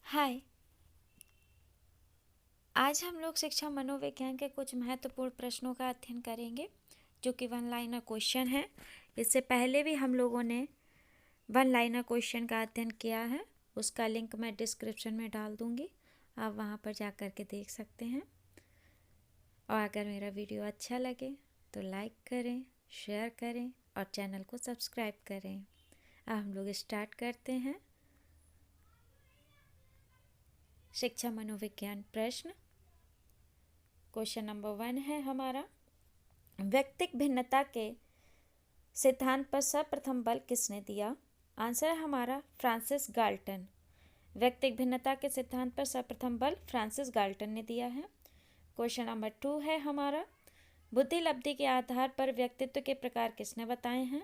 हाय। आज हम लोग शिक्षा मनोविज्ञान के कुछ महत्वपूर्ण प्रश्नों का अध्ययन करेंगे जो कि वन लाइनर क्वेश्चन है। इससे पहले भी हम लोगों ने वन लाइनर क्वेश्चन का अध्ययन किया है, उसका लिंक मैं डिस्क्रिप्शन में डाल दूँगी, आप वहाँ पर जा कर के देख सकते हैं। और अगर मेरा वीडियो अच्छा लगे तो लाइक करें, शेयर करें और चैनल को सब्सक्राइब करें। अब हम लोग स्टार्ट करते हैं। शिक्षा मनोविज्ञान प्रश्न क्वेश्चन नंबर 1 है हमारा, व्यक्तिक भिन्नता के सिद्धांत पर सर्वप्रथम बल किसने दिया? आंसर है हमारा फ्रांसिस गाल्टन। व्यक्तिक भिन्नता के सिद्धांत पर सर्वप्रथम बल फ्रांसिस गाल्टन ने दिया है। क्वेश्चन नंबर 2 है हमारा, बुद्धि लब्धि के आधार पर व्यक्तित्व के प्रकार किसने बताए हैं?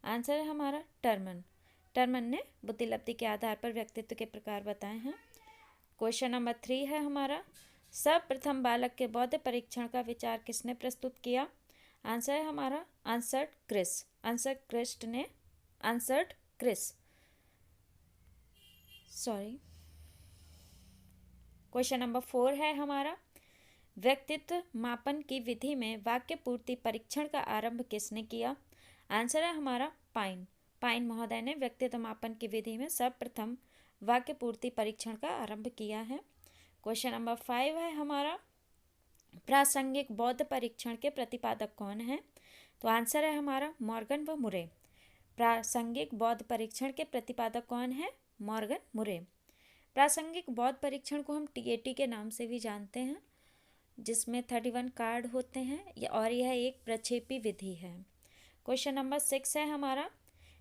आंसर है हमारा टर्मन। टर्मन ने बुद्धि लब्धि के आधार पर व्यक्तित्व के प्रकार बताए हैं। क्वेश्चन नंबर 3 है हमारा, सर्वप्रथम बालक के बौद्ध परीक्षण का विचार किसने प्रस्तुत किया? आंसर है हमारा अंसर्ट क्रिस। क्वेश्चन नंबर 4 है हमारा, व्यक्तित्व मापन की विधि में वाक्य पूर्ति परीक्षण का आरंभ किसने किया? आंसर है हमारा पाइन महोदय ने व्यक्तित्व मापन की विधि में सर्वप्रथम वाक्य पूर्ति परीक्षण का आरंभ किया है। क्वेश्चन नंबर 5 है हमारा, प्रासंगिक बौद्ध परीक्षण के प्रतिपादक कौन है? तो आंसर है हमारा मॉर्गन व मुरे। प्रासंगिक बौद्ध परीक्षण के प्रतिपादक कौन है? मॉर्गन मुरे। प्रासंगिक बौद्ध परीक्षण को हम TAT के नाम से भी जानते हैं, जिसमें 31 कार्ड होते हैं और यह एक प्रक्षेपी विधि है। क्वेश्चन नंबर 6 है हमारा,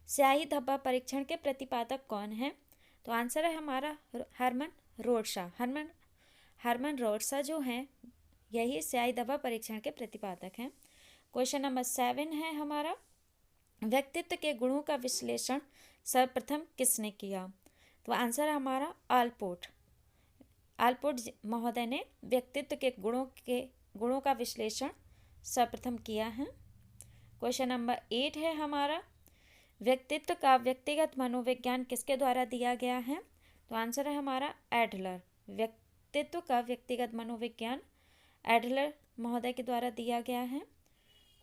स्याही धब्बा परीक्षण के प्रतिपादक कौन है? तो आंसर है हमारा हरमन रोड्सा जो हैं यही स्याही धब्बा परीक्षण के प्रतिपादक हैं। क्वेश्चन नंबर 7 है हमारा, व्यक्तित्व के गुणों का विश्लेषण सर्वप्रथम किसने किया? तो आंसर है हमारा आलपोर्ट महोदय ने व्यक्तित्व के गुणों का विश्लेषण सर्वप्रथम किया है। क्वेश्चन नंबर 8 है हमारा, व्यक्तित्व का व्यक्तिगत मनोविज्ञान किसके द्वारा दिया गया है? तो आंसर है हमारा एडलर। व्यक्तित्व का व्यक्तिगत मनोविज्ञान एडलर महोदय के द्वारा दिया गया है।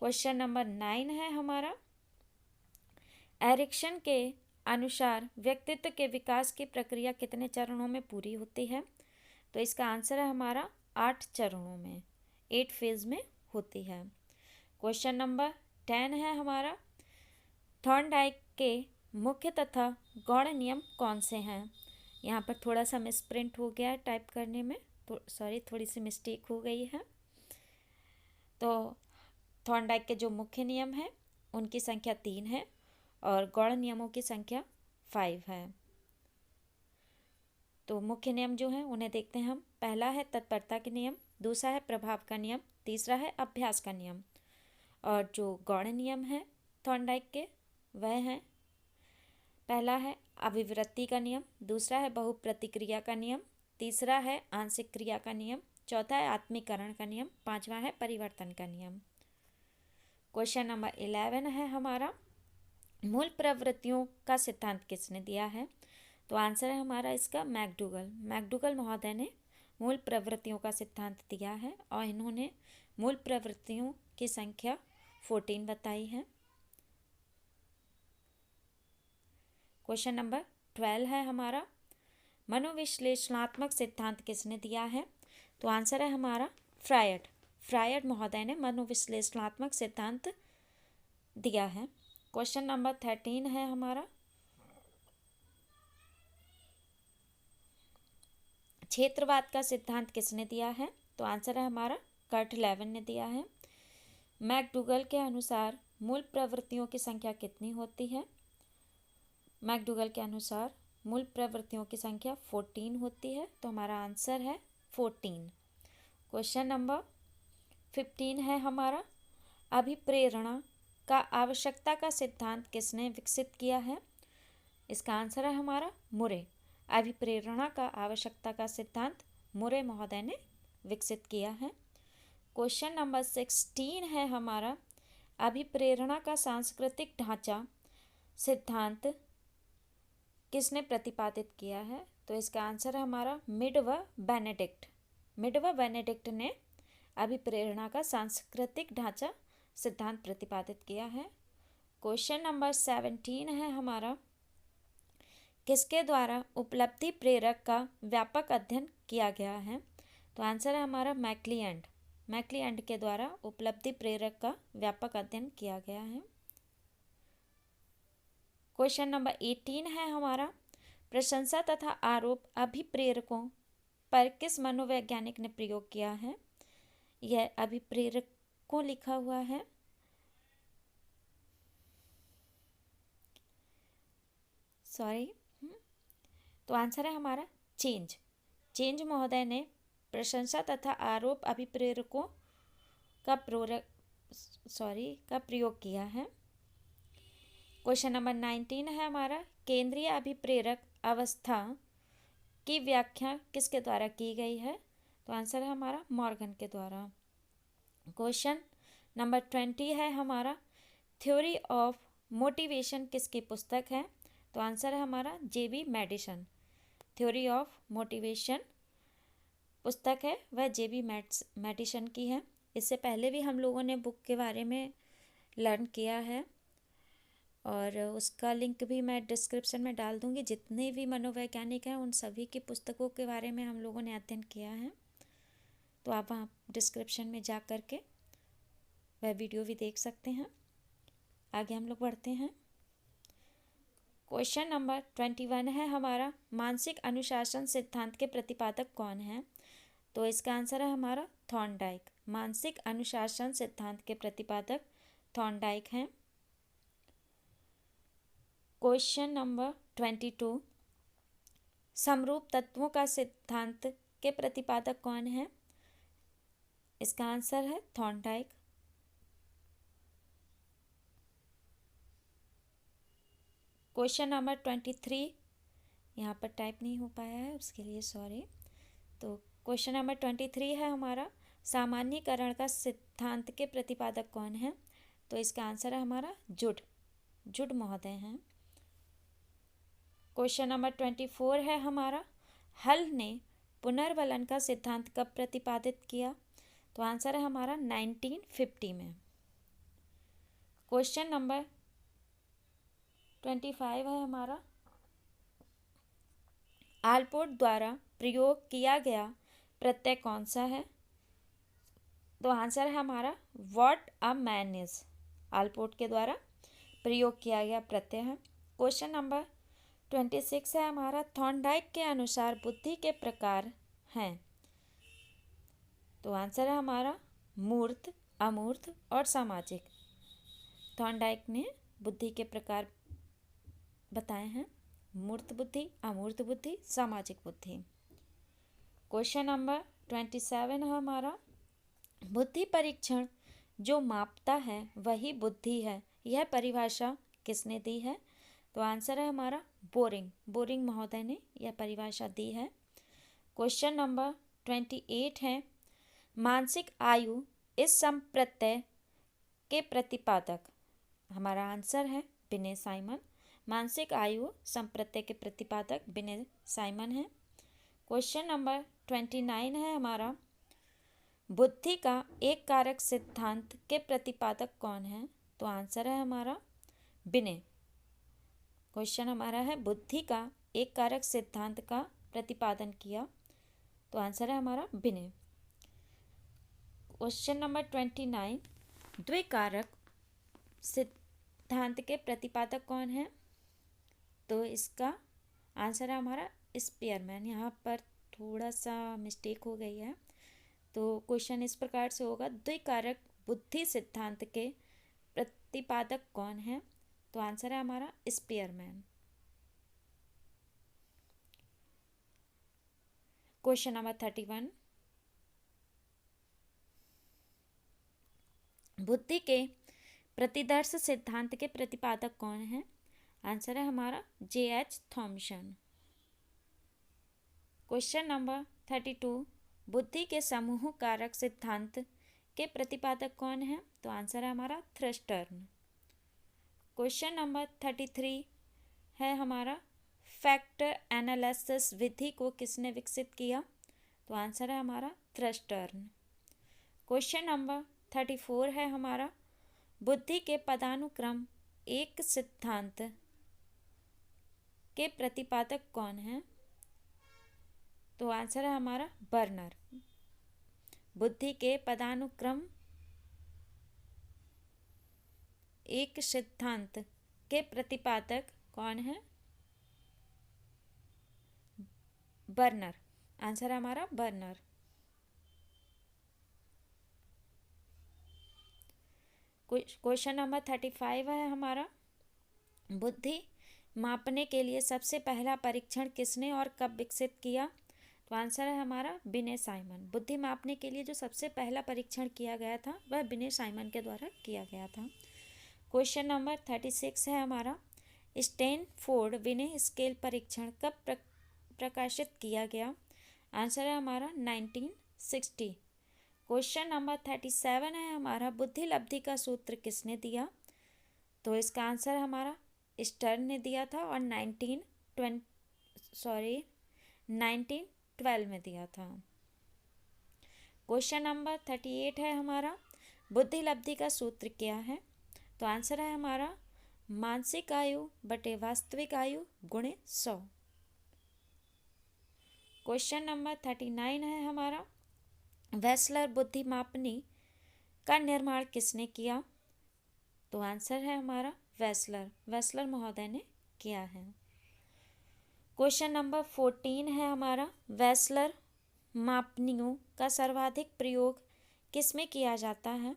क्वेश्चन नंबर 9 है हमारा, एरिक्सन के अनुसार व्यक्तित्व के विकास की प्रक्रिया कितने चरणों में पूरी होती है? तो इसका आंसर है हमारा 8 चरणों में, 8 फेज में होती है। क्वेश्चन नंबर 10 है हमारा, थॉर्नडाइक के मुख्य तथा गौण नियम कौन से हैं? यहाँ पर थोड़ा सा मिसप्रिंट हो गया है टाइप करने में, तो थोड़ी सी मिस्टेक हो गई है। तो थॉर्नडाइक के जो मुख्य नियम हैं उनकी संख्या 3 है और गौण नियमों की संख्या 5 है। तो मुख्य नियम जो हैं उन्हें देखते हैं हम। पहला है तत्परता के नियम, दूसरा है प्रभाव का नियम, तीसरा है अभ्यास का नियम। और जो गौण नियम है थॉर्नडाइक के वह हैं, पहला है अभिवृत्ति का नियम, दूसरा है बहुप्रतिक्रिया का नियम, तीसरा है आंशिक क्रिया का नियम, चौथा है आत्मीकरण का नियम, पांचवा है परिवर्तन का नियम। क्वेश्चन नंबर 11 है हमारा, मूल प्रवृत्तियों का सिद्धांत किसने दिया है? तो आंसर है हमारा इसका मैकडूगल महोदय ने मूल प्रवृत्तियों का सिद्धांत दिया है और इन्होंने मूल प्रवृत्तियों की संख्या 14 बताई है। क्वेश्चन नंबर 12 है हमारा, मनोविश्लेषणात्मक सिद्धांत किसने दिया है? तो आंसर है हमारा फ्रायड महोदय ने मनोविश्लेषणात्मक सिद्धांत दिया है। क्वेश्चन नंबर 13 है हमारा, क्षेत्रवाद का सिद्धांत किसने दिया है? तो आंसर है हमारा कर्ट लेविन ने दिया है। मैकडूगल के अनुसार मूल प्रवृत्तियों की संख्या कितनी होती है? मैकडूगल के अनुसार मूल प्रवृत्तियों की संख्या 14 होती है, तो हमारा आंसर है 14। क्वेश्चन नंबर 15 है हमारा, अभिप्रेरणा का आवश्यकता का सिद्धांत किसने विकसित किया है? इसका आंसर है हमारा मुरे। अभिप्रेरणा का आवश्यकता का सिद्धांत मुरे महोदय ने विकसित किया है। क्वेश्चन नंबर 16 है हमारा, अभिप्रेरणा का सांस्कृतिक ढांचा सिद्धांत किसने प्रतिपादित किया है? तो इसका आंसर है हमारा मिड व बेनेडिक्ट। मिड व बेनेडिक्ट ने अभिप्रेरणा का सांस्कृतिक ढांचा सिद्धांत प्रतिपादित किया है। क्वेश्चन नंबर 17 है हमारा, किसके द्वारा उपलब्धि प्रेरक का व्यापक अध्ययन किया गया है? तो आंसर है हमारा मैक्लिएंड। मैक्लिएंड के द्वारा उपलब्धि प्रेरक का व्यापक अध्ययन किया गया है। क्वेश्चन नंबर 18 है हमारा, प्रशंसा तथा आरोप अभिप्रेरकों पर किस मनोवैज्ञानिक ने प्रयोग किया है? यह अभिप्रेरकों लिखा हुआ है। सॉरी, तो आंसर है हमारा चेंज महोदय ने प्रशंसा तथा आरोप अभिप्रेरकों का प्रयोग किया है। क्वेश्चन नंबर 19 है हमारा, केंद्रीय अभिप्रेरक अवस्था की व्याख्या किसके द्वारा की गई है? तो आंसर है हमारा मॉर्गन के द्वारा। क्वेश्चन नंबर 20 है हमारा, थ्योरी ऑफ मोटिवेशन किसकी पुस्तक है? तो आंसर है हमारा जेबी मेडिसन। थ्योरी ऑफ मोटिवेशन पुस्तक है वह जेबी मेडिसन की है। इससे पहले भी हम लोगों ने बुक के बारे में लर्न किया है और उसका लिंक भी मैं डिस्क्रिप्शन में डाल दूंगी। जितने भी मनोवैज्ञानिक हैं उन सभी की पुस्तकों के बारे में हम लोगों ने अध्ययन किया है, तो आप वहाँ डिस्क्रिप्शन में जा कर के वह वीडियो भी देख सकते हैं। आगे हम लोग बढ़ते हैं। क्वेश्चन नंबर 21 है हमारा, मानसिक अनुशासन सिद्धांत के प्रतिपादक कौन है? तो इसका आंसर है हमारा थॉर्नडाइक। मानसिक अनुशासन सिद्धांत के प्रतिपादक थॉर्नडाइक हैं। क्वेश्चन नंबर 22, समरूप तत्वों का सिद्धांत के प्रतिपादक कौन है? इसका आंसर है थॉर्नडाइक। क्वेश्चन नंबर 23 यहाँ पर टाइप नहीं हो पाया है, उसके लिए सॉरी। तो क्वेश्चन नंबर 23 है हमारा, सामान्यीकरण का सिद्धांत के प्रतिपादक कौन है? तो इसका आंसर है हमारा जुड महोदय हैं। क्वेश्चन नंबर 24 है हमारा, हल ने पुनर्वलन का सिद्धांत कब प्रतिपादित किया? तो आंसर है हमारा 1950 में। क्वेश्चन नंबर 25 है हमारा, आलपोर्ट द्वारा प्रयोग किया गया प्रत्यय कौन सा है? तो आंसर है हमारा what a man is. Allport के द्वारा प्रयोग किया गया प्रत्यय है। क्वेश्चन नंबर 26 है हमारा, थॉर्नडाइक के अनुसार बुद्धि के प्रकार हैं। तो आंसर है हमारा मूर्त, अमूर्त और सामाजिक। थॉर्नडाइक ने बुद्धि के प्रकार बताए हैं, मूर्त बुद्धि, अमूर्त बुद्धि, सामाजिक बुद्धि। क्वेश्चन नंबर 27 है हमारा, बुद्धि परीक्षण जो मापता है वही बुद्धि है, यह परिभाषा किसने दी है? तो आंसर है हमारा बोरिंग महोदय ने यह परिभाषा दी है। क्वेश्चन नंबर 28 है, मानसिक आयु इस संप्रत्यय के प्रतिपादक। हमारा आंसर है बिने साइमन। मानसिक आयु संप्रत्यय के प्रतिपादक बिने साइमन है। क्वेश्चन नंबर 29 है हमारा, बुद्धि का एक कारक सिद्धांत के प्रतिपादक कौन है? तो आंसर है हमारा बिने। क्वेश्चन हमारा है, बुद्धि का एक कारक सिद्धांत का प्रतिपादन किया, तो आंसर है हमारा बिने। क्वेश्चन नंबर 29, द्विकारक सिद्धांत के प्रतिपादक कौन है? तो इसका आंसर है हमारा स्पीयरमैन। यहाँ पर थोड़ा सा मिस्टेक हो गई है, तो क्वेश्चन इस प्रकार से होगा, द्विकारक बुद्धि सिद्धांत के प्रतिपादक कौन है? तो आंसर है हमारा स्पीयरमैन। क्वेश्चन नंबर 31, बुद्धि के प्रतिदर्श सिद्धांत के प्रतिपादक कौन है? आंसर है हमारा J.H. थॉमसन। क्वेश्चन नंबर 32, बुद्धि के समूह कारक सिद्धांत के प्रतिपादक कौन है? तो आंसर है हमारा थ्रस्टर्न। क्वेश्चन नंबर 33 है हमारा, फैक्टर एनालिसिस विधि को किसने विकसित किया? तो आंसर है हमारा थ्रस्टर्न। क्वेश्चन नंबर 34 है हमारा, बुद्धि के पदानुक्रम एक सिद्धांत के प्रतिपादक कौन है? तो आंसर है हमारा बर्नर। बुद्धि के पदानुक्रम एक सिद्धांत के प्रतिपादक कौन है? बर्नर। आंसर है हमारा बर्नर। क्वेश्चन नंबर 35 है हमारा, बुद्धि मापने के लिए सबसे पहला परीक्षण किसने और कब विकसित किया? तो आंसर है हमारा बिने साइमन। बुद्धि मापने के लिए जो सबसे पहला परीक्षण किया गया था वह बिने साइमन के द्वारा किया गया था। क्वेश्चन नंबर 36 है हमारा, स्टैनफोर्ड विने स्केल परीक्षण कब प्रकाशित किया गया? आंसर है हमारा 1960। क्वेश्चन नंबर 37 है हमारा, बुद्धि लब्धि का सूत्र किसने दिया? तो इसका आंसर हमारा स्टर्न ने दिया था और 1912 में दिया था। क्वेश्चन नंबर 38 है हमारा, बुद्धि लब्धि का सूत्र क्या है? तो आंसर है हमारा मानसिक आयु बटे वास्तविक आयु गुणे 100। क्वेश्चन नंबर 39 है हमारा, वेसलर बुद्धि मापनी का निर्माण किसने किया? तो आंसर है हमारा वेसलर महोदय ने किया है। क्वेश्चन नंबर 14 है हमारा, वेसलर मापनियों का सर्वाधिक प्रयोग किसमें किया जाता है?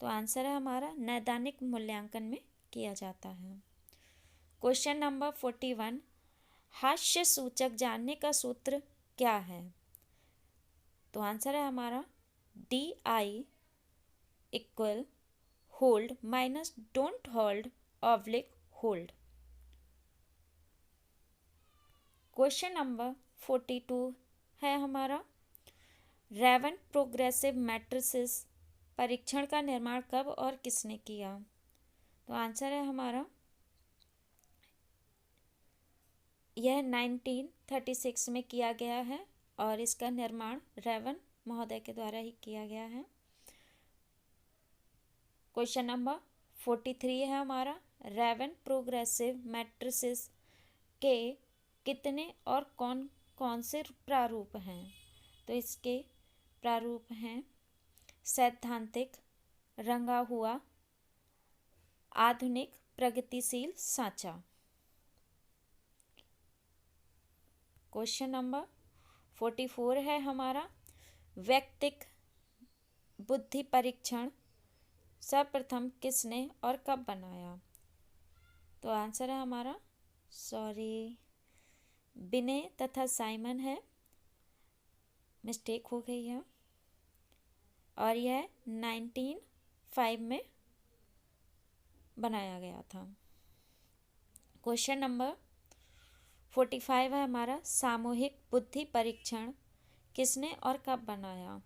तो आंसर है हमारा नैदानिक मूल्यांकन में किया जाता है। क्वेश्चन नंबर 41, हास्य सूचक जानने का सूत्र क्या है? तो आंसर है हमारा DI equal hold minus don't hold oblique hold. Question number 42 है हमारा, रेवन प्रोग्रेसिव मैट्रिसेस परीक्षण का निर्माण कब और किसने किया? तो आंसर है हमारा यह 1936 में किया गया है और इसका निर्माण रेवन महोदय के द्वारा ही किया गया है। क्वेश्चन नंबर 43 है हमारा, रेवन प्रोग्रेसिव मैट्रिसेस के कितने और कौन कौन से प्रारूप हैं? तो इसके प्रारूप हैं सैद्धांतिक, रंगा हुआ, आधुनिक, प्रगतिशील, सांचा। क्वेश्चन नंबर 44 है हमारा, वैयक्तिक बुद्धि परीक्षण सर्वप्रथम किसने और कब बनाया? तो आंसर है हमारा बिने तथा साइमन है, मिस्टेक हो गई है, और यह 1905 में बनाया गया था। क्वेश्चन नंबर 45 है हमारा, सामूहिक बुद्धि परीक्षण किसने और कब बनाया?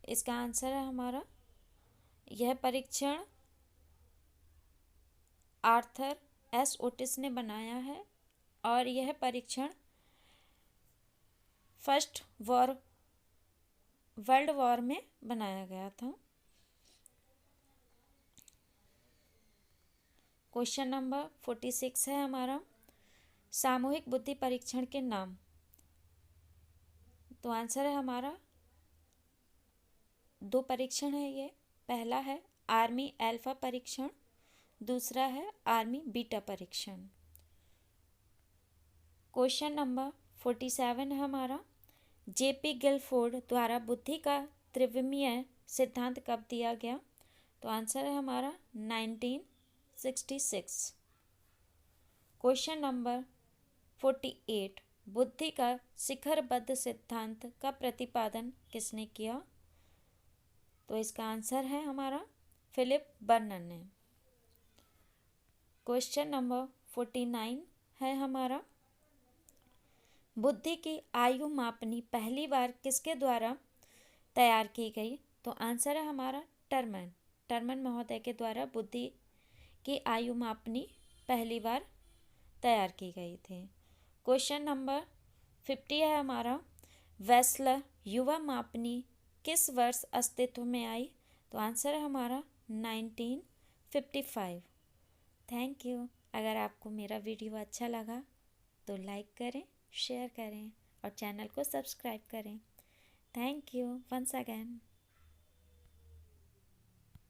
इसका आंसर है हमारा यह परीक्षण आर्थर एस ओटिस ने बनाया है और यह परीक्षण फर्स्ट वर्ल्ड वॉर में बनाया गया था। क्वेश्चन नंबर 46 है हमारा, सामूहिक बुद्धि परीक्षण के नाम। तो आंसर है हमारा 2 परीक्षण है ये, पहला है आर्मी अल्फा परीक्षण, दूसरा है आर्मी बीटा परीक्षण। क्वेश्चन नंबर 47 है हमारा, जेपी गिलफोर्ड द्वारा बुद्धि का त्रिविमीय सिद्धांत कब दिया गया? तो आंसर है हमारा 1966। क्वेश्चन नंबर 48, बुद्धि का शिखरबद्ध सिद्धांत का प्रतिपादन किसने किया? तो इसका आंसर है हमारा फिलिप बर्नर ने। क्वेश्चन नंबर 49 है हमारा, बुद्धि की आयु मापनी पहली बार किसके द्वारा तैयार की गई? तो आंसर है हमारा टर्मन महोदय के द्वारा बुद्धि की आयु मापनी पहली बार तैयार की गई थी। क्वेश्चन नंबर 50 है हमारा, वेस्लर युवा मापनी किस वर्ष अस्तित्व में आई? तो आंसर है हमारा 1955। Thank you. अगर आपको मेरा वीडियो अच्छा लगा तो लाइक करें, शेयर करें और चैनल को सब्सक्राइब करें। Thank you once again.